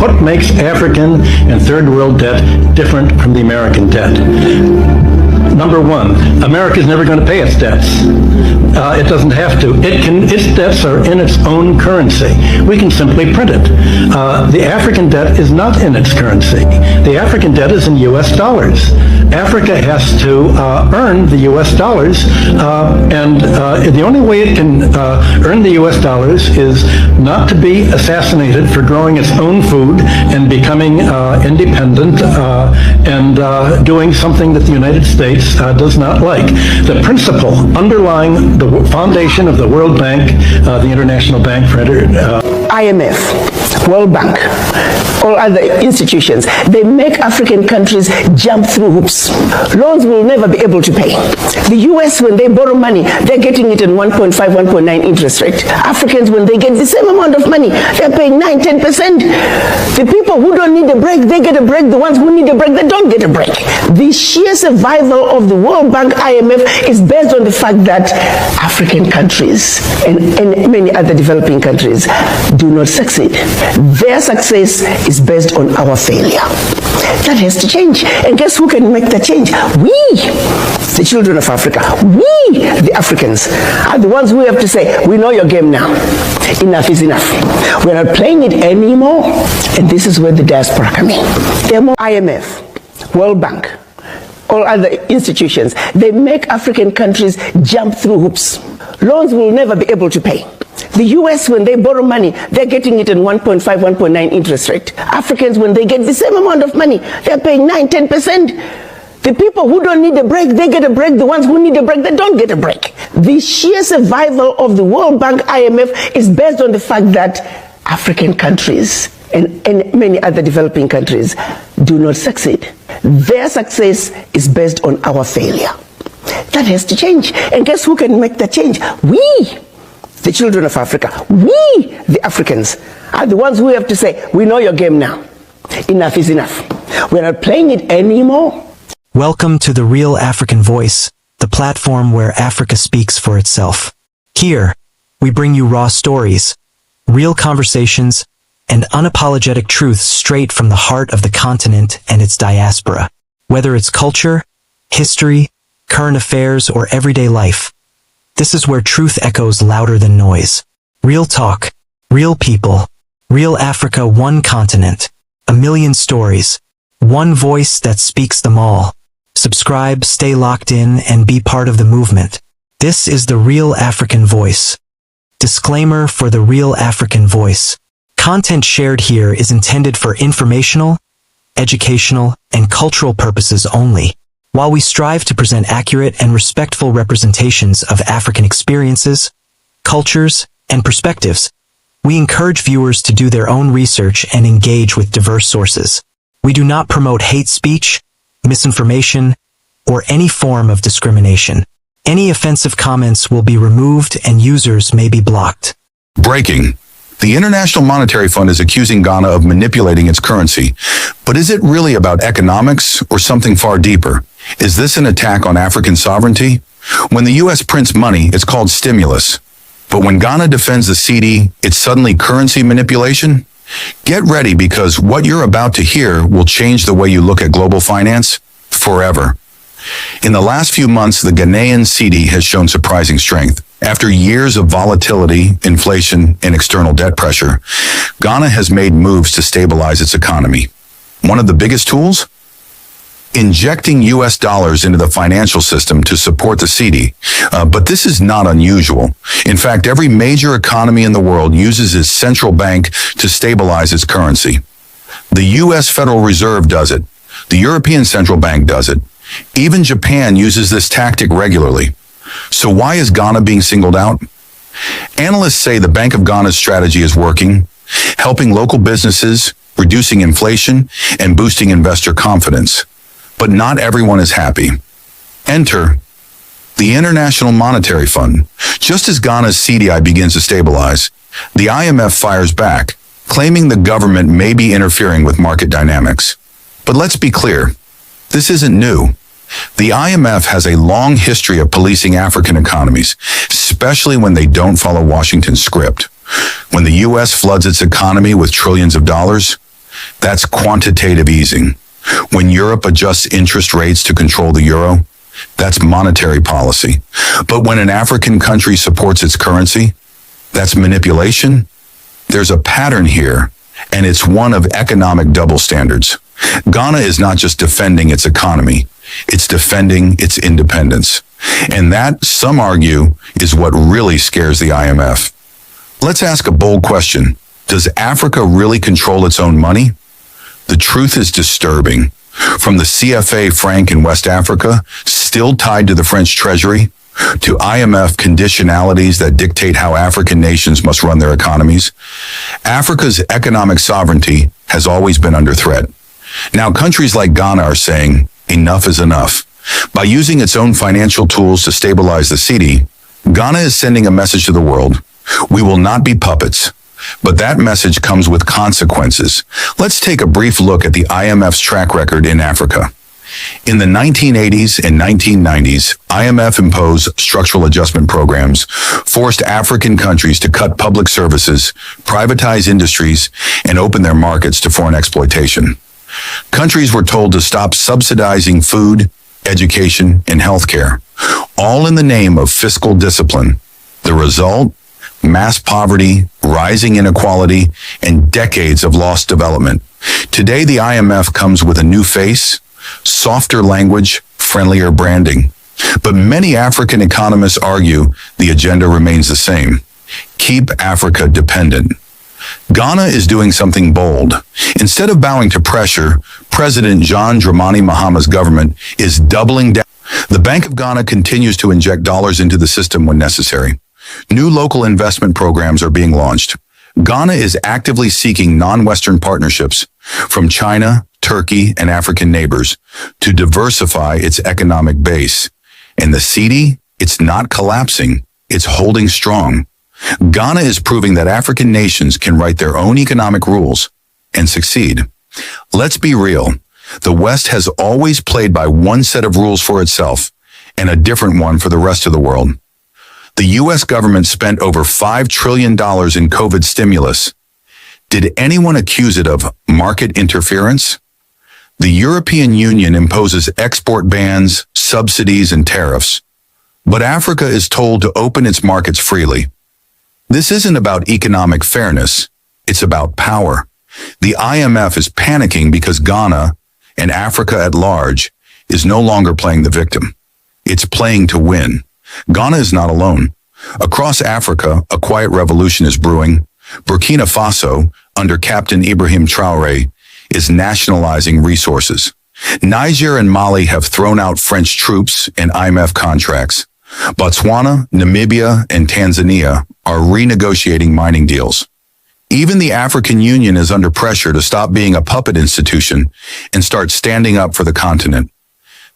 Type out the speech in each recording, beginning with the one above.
What makes African and third world debt different from the American debt? Number one, America is never going to pay its debts. It doesn't have to. Its debts are in its own currency. We can simply print it. The African debt is not in its currency. The African debt is in U.S. dollars. Africa has to earn the U.S. dollars, and the only way it can earn the U.S. dollars is not to be assassinated for growing its own food and becoming independent and doing something that the United States does not like. The principle underlying the foundation of the World Bank, the International Bank for IMF, World Bank, all other institutions, they make African countries jump through hoops. Loans will never be able to pay. The US, when they borrow money, they're getting it in 1.5, 1.9 interest rate. Africans, when they get the same amount of money, they're paying 9, 10%. The people who don't need a break, they get a break. The ones who need a break, they don't get a break. The sheer survival of the World Bank, IMF, is based on the fact that African countries and many other developing countries do not succeed. Their success is based on our failure. That has to change. And guess who can make that change? We, the children of Africa, we, the Africans, are the ones who have to say, we know your game now. Enough is enough. We're not playing it anymore. And this is where the diaspora come in. IMF, World Bank, all other institutions, they make African countries jump through hoops. Loans will never be able to pay. The US, when they borrow money, they're getting it in 1.5, 1.9 interest rate. Africans, when they get the same amount of money, they're paying 9, 10%. The people who don't need a break, they get a break. The ones who need a break, they don't get a break. The sheer survival of the World Bank, IMF, is based on the fact that African countries and many other developing countries do not succeed. Their success is based on our failure. That has to change. And guess who can make that change? We, the children of Africa, we, the Africans, are the ones who have to say, we know your game now. Enough is enough. We're not playing it anymore. Welcome to The Real African Voice, the platform where Africa speaks for itself. Here, we bring you raw stories, real conversations, and unapologetic truths straight from the heart of the continent and its diaspora. Whether it's culture, history, current affairs, or everyday life, this is where truth echoes louder than noise. Real talk, real people, real Africa, one continent, a million stories, one voice that speaks them all. Subscribe, stay locked in, and be part of the movement. This is The Real African Voice. Disclaimer for The Real African Voice. Content shared here is intended for informational, educational, and cultural purposes only. While we strive to present accurate and respectful representations of African experiences, cultures, and perspectives, we encourage viewers to do their own research and engage with diverse sources. We do not promote hate speech, misinformation, or any form of discrimination. Any offensive comments will be removed and users may be blocked. Breaking. The International Monetary Fund is accusing Ghana of manipulating its currency. But is it really about economics or something far deeper? Is this an attack on African sovereignty? When the U.S. prints money, it's called stimulus. But when Ghana defends the cedi, it's suddenly currency manipulation? Get ready, because what you're about to hear will change the way you look at global finance forever. In the last few months, the Ghanaian cedi has shown surprising strength. After years of volatility, inflation, and external debt pressure, Ghana has made moves to stabilize its economy. One of the biggest tools? Injecting U.S. dollars into the financial system to support the cedi. But this is not unusual. In fact, every major economy in the world uses its central bank to stabilize its currency. The U.S. Federal Reserve does it. The European Central Bank does it. Even Japan uses this tactic regularly. So why is Ghana being singled out? Analysts say the Bank of Ghana's strategy is working, helping local businesses, reducing inflation, and boosting investor confidence. But not everyone is happy. Enter the International Monetary Fund. Just as Ghana's CDI begins to stabilize, the IMF fires back, claiming the government may be interfering with market dynamics. But let's be clear, this isn't new. The IMF has a long history of policing African economies, especially when they don't follow Washington's script. When the U.S. floods its economy with trillions of dollars, That's quantitative easing. When Europe adjusts interest rates to control the euro, that's monetary policy. But when an African country supports its currency, that's manipulation. There's a pattern here, and it's one of economic double standards. Ghana is not just defending its economy, it's defending its independence. And that, some argue, is what really scares the IMF. Let's ask a bold question. Does Africa really control its own money? The truth is disturbing. From the CFA franc in West Africa, still tied to the French Treasury, to IMF conditionalities that dictate how African nations must run their economies, Africa's economic sovereignty has always been under threat. Now, countries like Ghana are saying, enough is enough. By using its own financial tools to stabilize the cedi, Ghana is sending a message to the world. We will not be puppets. But that message comes with consequences. Let's take a brief look at the IMF's track record in Africa. In the 1980s and 1990s, IMF imposed structural adjustment programs, forced African countries to cut public services, privatize industries, and open their markets to foreign exploitation. Countries were told to stop subsidizing food, education, and healthcare, all in the name of fiscal discipline. The result? Mass poverty, rising inequality, and decades of lost development. Today, the IMF comes with a new face, softer language, friendlier branding. But many African economists argue the agenda remains the same. Keep Africa dependent. Ghana is doing something bold. Instead of bowing to pressure, President John Dramani Mahama's government is doubling down. The Bank of Ghana continues to inject dollars into the system when necessary. New local investment programs are being launched. Ghana is actively seeking non-Western partnerships from China, Turkey, and African neighbors to diversify its economic base. And the cedi, it's not collapsing, it's holding strong. Ghana is proving that African nations can write their own economic rules and succeed. Let's be real. The West has always played by one set of rules for itself and a different one for the rest of the world. The U.S. government spent over $5 trillion in COVID stimulus. Did anyone accuse it of market interference? The European Union imposes export bans, subsidies, and tariffs. But Africa is told to open its markets freely. This isn't about economic fairness. It's about power. The IMF is panicking because Ghana, and Africa at large, is no longer playing the victim. It's playing to win. Ghana is not alone. Across Africa, a quiet revolution is brewing. Burkina Faso, under Captain Ibrahim Traoré, is nationalizing resources. Niger and Mali have thrown out French troops and IMF contracts. Botswana, Namibia, and Tanzania are renegotiating mining deals. Even the African Union is under pressure to stop being a puppet institution and start standing up for the continent.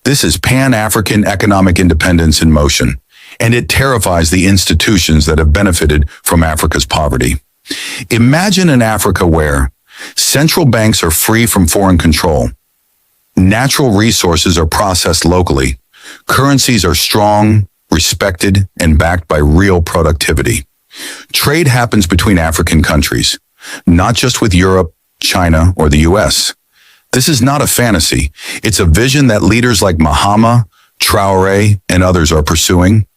This is Pan-African economic independence in motion, and it terrifies the institutions that have benefited from Africa's poverty. Imagine an Africa where central banks are free from foreign control, natural resources are processed locally, currencies are strong, respected, and backed by real productivity. Trade happens between African countries, not just with Europe, China, or the US. This is not a fantasy. It's a vision that leaders like Mahama, Traoré, and others are pursuing.